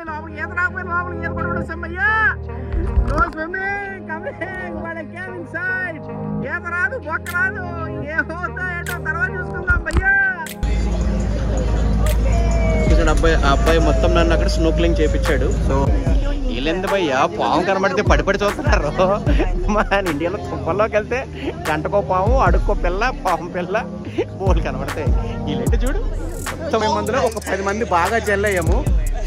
లోపలికి ఈత రాకపోయిన లోపలికి ఈత కూడా వచ్చామయ్యా. No swimming coming but I came inside. ఈత రాదు బొక్క రాదు ఏమవుతా ఏంటో తర్వాత చూసుకుందాం భయ్యా. అబ్బాయి మొత్తం నన్ను అక్కడ స్నూక్లింగ్ చేయించాడు. సో వీళ్ళెందు భయ్యా పాము కనబడితే పడిపడి చూస్తున్నారు. మన ఇండియాలో తుప్పల్లోకి వెళ్తే గంటకో పాము అడుక్కో పిల్ల పాము పిల్ల బోలు కనబడతాయి. వీళ్ళంటే చూడు మొత్తం మందిలో ఒక 10 మంది బాగా జెల్ అయ్యాము.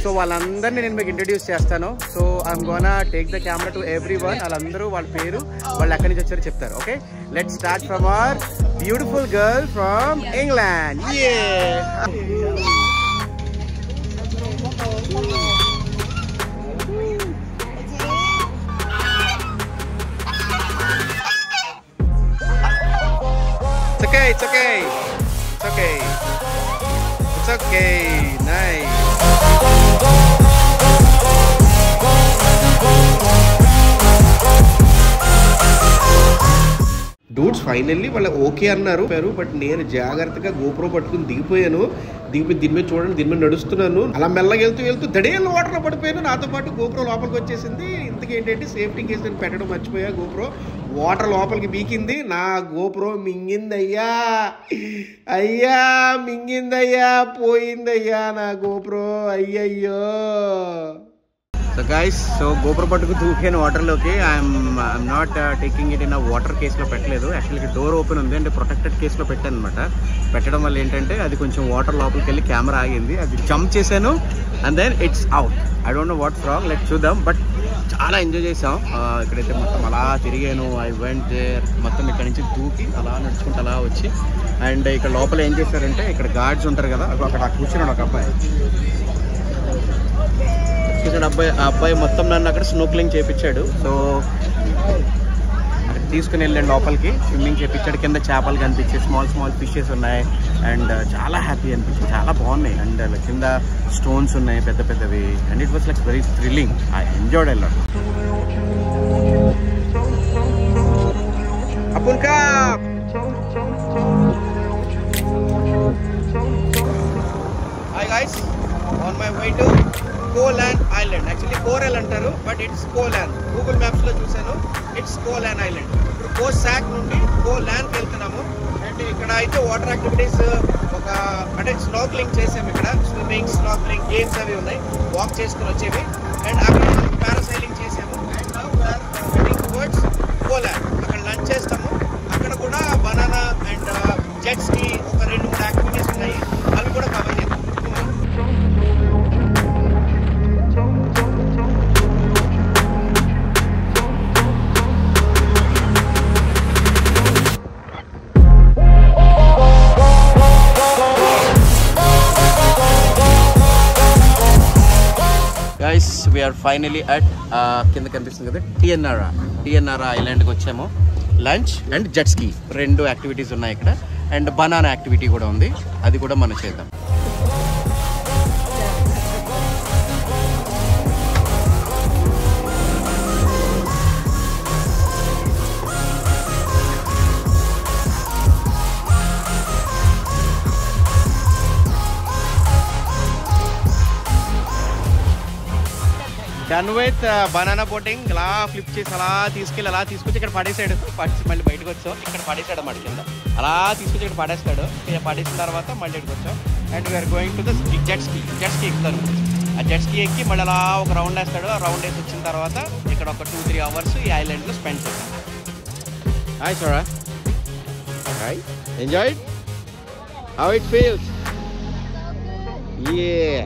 సో వాళ్ళందరినీ నేను మీకు ఇంట్రడ్యూస్ చేస్తాను. So I'm gonna take the camera to every one. వాళ్ళందరూ వాళ్ళ పేరు వాళ్ళు ఎక్కడి నుంచి వచ్చారో చెప్తారు. Okay, let's start from our beautiful girl from England. It's okay. It's okay. It's okay. Nice. Dudes finally వాళ్ళ ఓకే అన్నారు. బట్ నేను జాగ్రత్తగా గోప్రో పట్టుకుని దిగిపోయాను. దిగిపోయి దీని మీద చూడండి, దీని మీద నడుస్తున్నాను. అలా మెల్లగా వెళ్తూ దడేళ్ళు వాటర్లో పడిపోయాను. నాతో పాటు గోప్రో లోపలికి వచ్చేసింది. ఇంతకీ ఏంటంటే సేఫ్టీ కేసు నేను పెట్టడం మర్చిపోయా. గోప్రో వాటర్ లోపలికి బీకింది. నా గోప్రో మింగిందయ్యా, మింగిందయ్యా, పోయిందయ్యా నా గోప్రో. అయ్యయ్యో. సో గైస్, సో గోప్రో పట్టుకు దూకాను వాటర్లోకి. I'm not taking it in a water కేసులో పెట్టలేదు. యాక్చువల్గా డోర్ ఓపెన్ ఉంది అంటే ప్రొటెక్టెడ్ కేసులో పెట్టాను అనమాట. పెట్టడం వల్ల ఏంటంటే అది కొంచెం వాటర్ లోపలికి వెళ్ళి కెమెరా ఆగింది. అది జంప్ చేశాను and then it's out. I don't know what's wrong. Let's చూద్దాం. బట్ చాలా ఎంజాయ్ చేసాం. ఇక్కడైతే మొత్తం అలా తిరిగాను. I went there. మొత్తం ఇక్కడ నుంచి దూకి అలా నడుచుకుంటూ అలా వచ్చి అండ్ ఇక్కడ లోపల ఏం చేశారంటే ఇక్కడ గార్డ్స్ ఉంటారు కదా, అక్కడ కూర్చున్నాడు ఒక అబ్బాయి. అబ్బాయి మొత్తం నన్ను అక్కడ స్నూక్లింగ్ చేయించాడు. సో అక్కడ తీసుకుని వెళ్ళండి లోపలికి. స్విమ్మింగ్ చేయించాడు. కింద చేపలు కనిపించాయి, స్మాల్ ఫిషెస్ ఉన్నాయి అండ్ చాలా హ్యాపీ అనిపించింది. చాలా బాగున్నాయి అండ్ కింద స్టోన్స్ ఉన్నాయి పెద్ద పెద్దవి and it was like very thrilling. I enjoyed a lot. అపున్కా hi guys, on my way to Kolan island. Actually coral అంటారు but it's Kolan. Google maps లో చూసాను, ఇట్స్ కోలాన్ ఐలాండ్. ఇప్పుడు కోసాక్ నుండి కోలాన్కి వెళ్తున్నాము. అండ్ ఇక్కడ అయితే వాటర్ యాక్టివిటీస్ అంటే స్నార్కెలింగ్ చేసాము. ఇక్కడ స్విమ్మింగ్, స్నార్కెలింగ్ గేమ్స్ అవి ఉన్నాయి, వాక్ చేసుకుని వచ్చేవి. అండ్ అక్కడ పారాసైలింగ్ చేసాము. And heading towards colon. అక్కడ లంచ్ చేస్తాము. అక్కడ కూడా బనానా అండ్ జెట్స్ కి ఒక 2-3 యాక్టివిటీస్ ఉన్నాయి, అవి కూడా కవర్ చేస్తాం. గైస్, వీఆర్ ఫైనలీ అట్ కింద కనిపిస్తుంది కదా టిఎన్ఆర్ ఐలాండ్కి వచ్చాము. Lunch and jet ski 2 activities ఉన్నాయి ఇక్కడ. అండ్ బనానా యాక్టివిటీ కూడా ఉంది, అది కూడా మనం చేద్దాం. Done with banana boating. ఇలా ఫ్లిప్ చేసి అలా తీసుకెళ్ళి అలా తీసుకొచ్చి ఇక్కడ పడేసాడు. మళ్ళీ బయటకు వచ్చాం. ఇక్కడ పడేసాడు అన్నమాట కింద. అలా తీసుకొచ్చి ఇక్కడ పడేస్తాడు. ఇక్కడ పడేసిన తర్వాత మళ్ళీ ఇక్కడికి వచ్చాం. And we're going to the jet ski ఎక్కుతారు. ఆ జెట్ స్కీ ఎక్కి మళ్ళీ అలా ఒక రౌండ్ వేస్తాడు. ఆ రౌండ్ వేసి వచ్చిన తర్వాత ఇక్కడ ఒక 2-3 అవర్స్ ఈ ఐలాండ్లో స్పెండ్ చేస్తాం. Hi Sora, hi, enjoyed? How it feels? Yeah.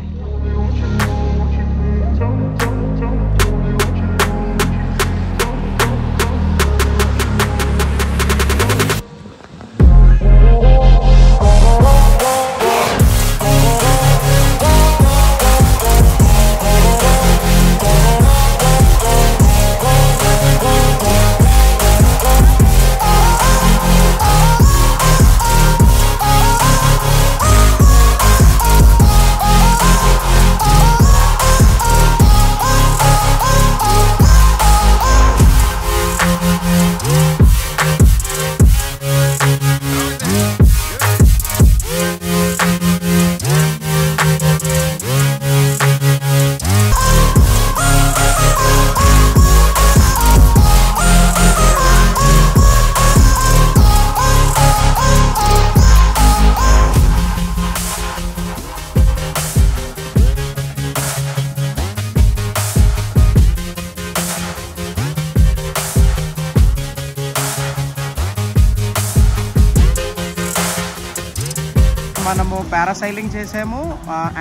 మనము పారాసైలింగ్ చేసాము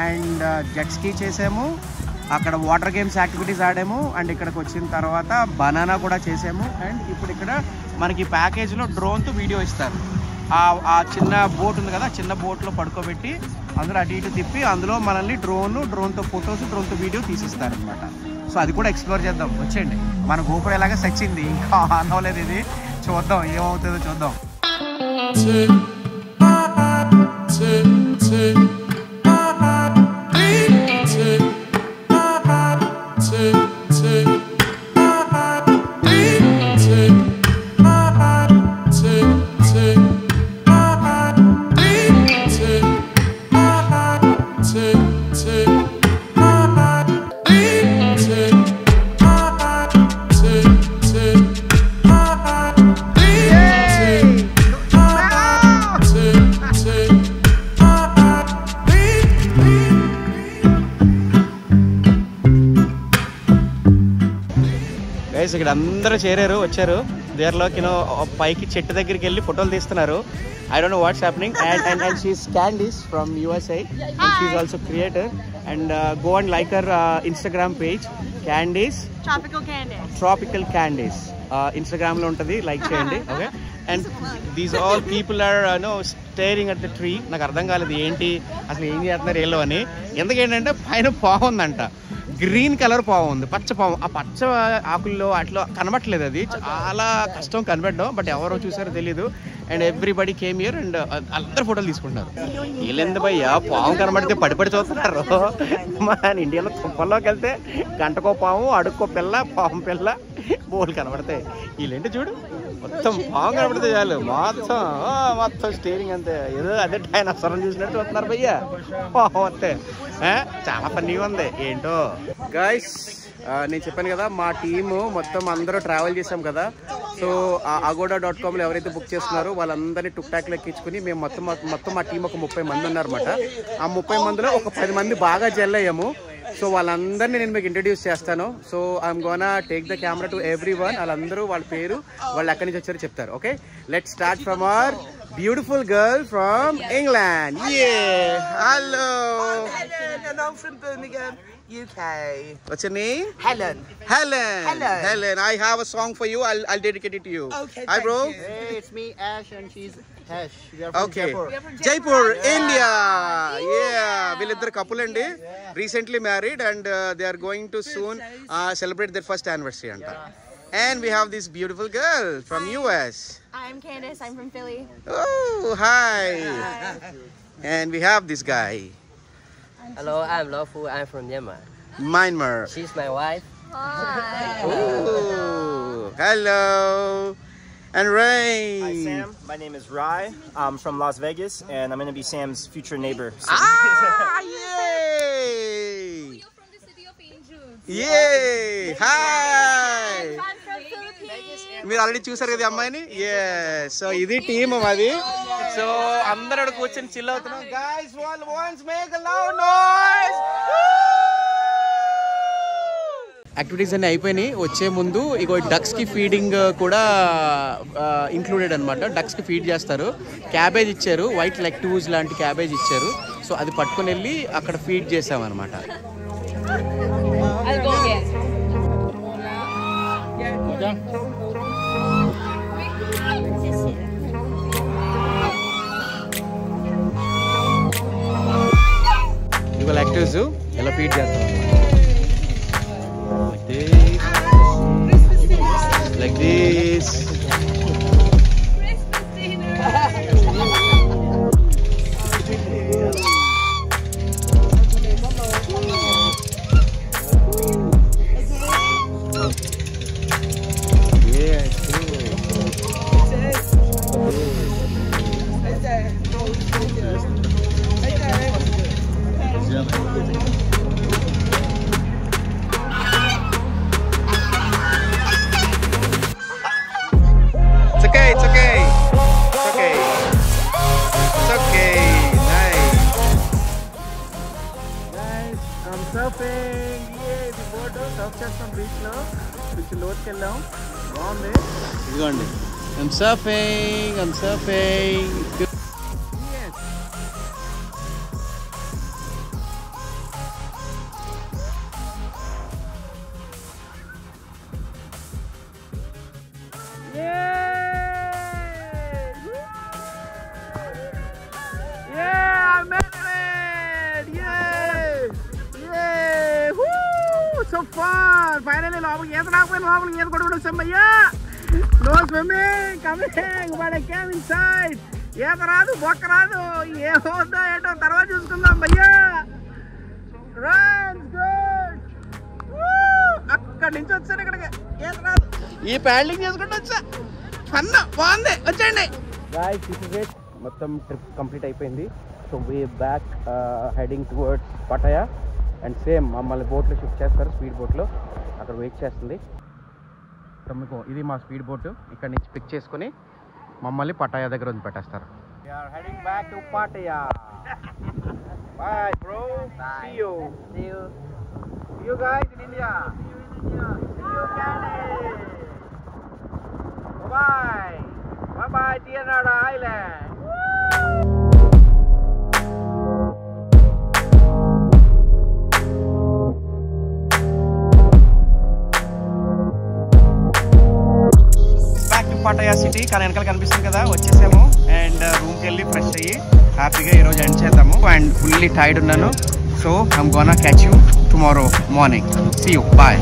అండ్ జెట్ స్కీ చేసాము, అక్కడ వాటర్ గేమ్స్ యాక్టివిటీస్ ఆడాము, అండ్ ఇక్కడికి వచ్చిన తర్వాత బనానా కూడా చేసాము. అండ్ ఇప్పుడు ఇక్కడ మనకి ప్యాకేజ్లో డ్రోన్తో వీడియో ఇస్తారు. ఆ చిన్న బోట్ ఉంది కదా, చిన్న బోట్లో పడుకోబెట్టి అందులో అటు ఇటు తిప్పి అందులో మనల్ని డ్రోన్తో ఫొటోస్, డ్రోన్తో వీడియో తీసిస్తారనమాట. సో అది కూడా ఎక్స్ప్లోర్ చేద్దాం, వచ్చేయండి. మన గోపురం ఎలాగా సచ్చింది, ఇంకా ఆన్ అవ్వలేదు, ఇది చూద్దాం ఏమవుతుందో చూద్దాం. ఇక్కడ అందరూ చేరారు, వచ్చారు. దేర్లోకి పైకి చెట్టు దగ్గరికి వెళ్ళి ఫోటోలు తీస్తున్నారు. I don't know what's happening. And she's Candice from USA. And she's also creator. And go and like her Instagram page, Candice. Tropical Candice. Instagram lo untadi, like cheyandi. Okay. And these all people are staring at the tree. Naku ardham kaladu enti asalu em chestunaru ello ani. Endukante paina paavundanta. Green colour పాము ఉంది, పచ్చ పాము. ఆ పచ్చ ఆకుల్లో అట్లా కనబట్టలేదు, అది చాలా కష్టం కనబడడం. బట్ ఎవరో చూసారో తెలీదు. And everybody came here and అందరు ఫోటోలు తీసుకుంటున్నారు. వీళ్ళెందు భయ్యా పాము కనబడితే పడిపడి చూస్తున్నారు. మన ఇండియాలో తుప్పల్లోకి వెళ్తే గంటకో పాము, అడుక్కో పిల్ల, పాము పిల్ల, బోలు కనబడతాయి. వీళ్ళేంటి చూడు, మొత్తం పాము కనబడితే చాలు, మొత్తం స్టీరింగ్ అంతే. ఏదో అదే డైనోసార్ చూసినట్టు చూస్తున్నారు భయ్యా, పాము వస్తే. చాలా ఫన్నీగా ఉంది ఏంటో. గైస్ నేను చెప్పాను కదా, మా టీము మొత్తం అందరూ ట్రావెల్ చేసాం కదా. సో agoda.comలో ఎవరైతే బుక్ చేస్తున్నారో వాళ్ళందరినీ టుక్ టాక్లో ఎక్కించుకుని మేము మొత్తం మా టీం ఒక 30 మంది ఉన్నారన్నమాట. ఆ 30 మందిలో ఒక 10 మంది బాగా జెల్ అయ్యాము. సో వాళ్ళందరినీ నేను మీకు ఇంట్రడ్యూస్ చేస్తాను. So I'm gonna take the camera to everyone. వాళ్ళందరూ వాళ్ళ పేరు, వాళ్ళు ఎక్కడి నుంచి వచ్చారో చెప్తారు. Okay, let's start from our beautiful girl from England. Yeah, hello. And I'm from Birmingham, UK. What's your name? Helen. Helen. I have a song for you. I'll dedicate it to you. Okay. Hi, bro. Hey, it's me, Ash, and she's Ash. We are from Okay. Jaipur. Jaipur, India. Yeah. We'll couple and recently married, and they are going to soon celebrate their first anniversary. And we have this beautiful girl from US. I'm Candice. I'm from Philly. Oh, hi. And we have this guy. Hello, I'm Lofu. I'm from Myanmar. Myanmar. She's my wife. Hi. Oh, hello. And Ray. Hi, Sam. My name is Rai. I'm from Las Vegas, and I'm going to be Sam's future neighbor. Yay! You're from the city of angels. Yay! Hi! I'm from Philippines. మీరు already చూసారు కదా అమ్మాయిని. So ఇది team మాది. So అందరూ కూర్చొని chill అవుతున్నాం. Guys, once make a loud noise. Activities అన్నీ అయిపోయినాయి. వచ్చే ముందు ఇగో డక్స్కి ఫీడింగ్ కూడా ఇంక్లూడెడ్ అనమాట. డక్స్కి ఫీడ్ చేస్తారు. క్యాబేజ్ ఇచ్చారు, వైట్ లెక్టూస్ లాంటి క్యాబేజ్ ఇచ్చారు. సో అది పట్టుకుని వెళ్ళి అక్కడ ఫీడ్ చేసామన్నమాట. ఇగో లెక్టూస్ ఎలా ఫీడ్ చేస్తాం like this. ఇదిగోండి, I'm surfing. Yeah, I made it! Yay! Yay! Woo! So fun! Finally, no swimming! Coming! But I came inside! Yetaradu, Bakaradu! Yehoda, Eto, Tarajuskunam, Baya! Runs good! Woo! Akka ninchotsa ikkadiki. Yetaradu! Ee paddling cheskuntu vacha. Fun! Bagundi! Vachandi! Guys, this is it. మొత్తం trip complete అయిపోయింది. So way back heading towards Pattaya and same మమ్మల్ని బోట్లో shift చేస్తారు, speed బోట్లో అక్కడ wait చేస్తుంది. So మీకు ఇది మా స్పీడ్ బోట్, ఇక్కడ నుంచి పిక్ చేసుకొని మమ్మల్ని పటాయా దగ్గర ఉంది పెట్టేస్తారు. We are heading back to Pattaya. Bye bro. See you. See you guys in India. See you Canada. Bye. Bye bye Tianara Island. Pattaya city కానీ వెనకాల కనిపిస్తుంది కదా, వచ్చేసాము అండ్ రూమ్కి వెళ్ళి ఫ్రెష్ అయ్యి హ్యాపీగా ఈరోజు ఎండ్ చేద్దాము. అండ్ ఫుల్లీ టైర్డ్ ఉన్నాను. So I'm gonna catch you tomorrow morning. See you. Bye.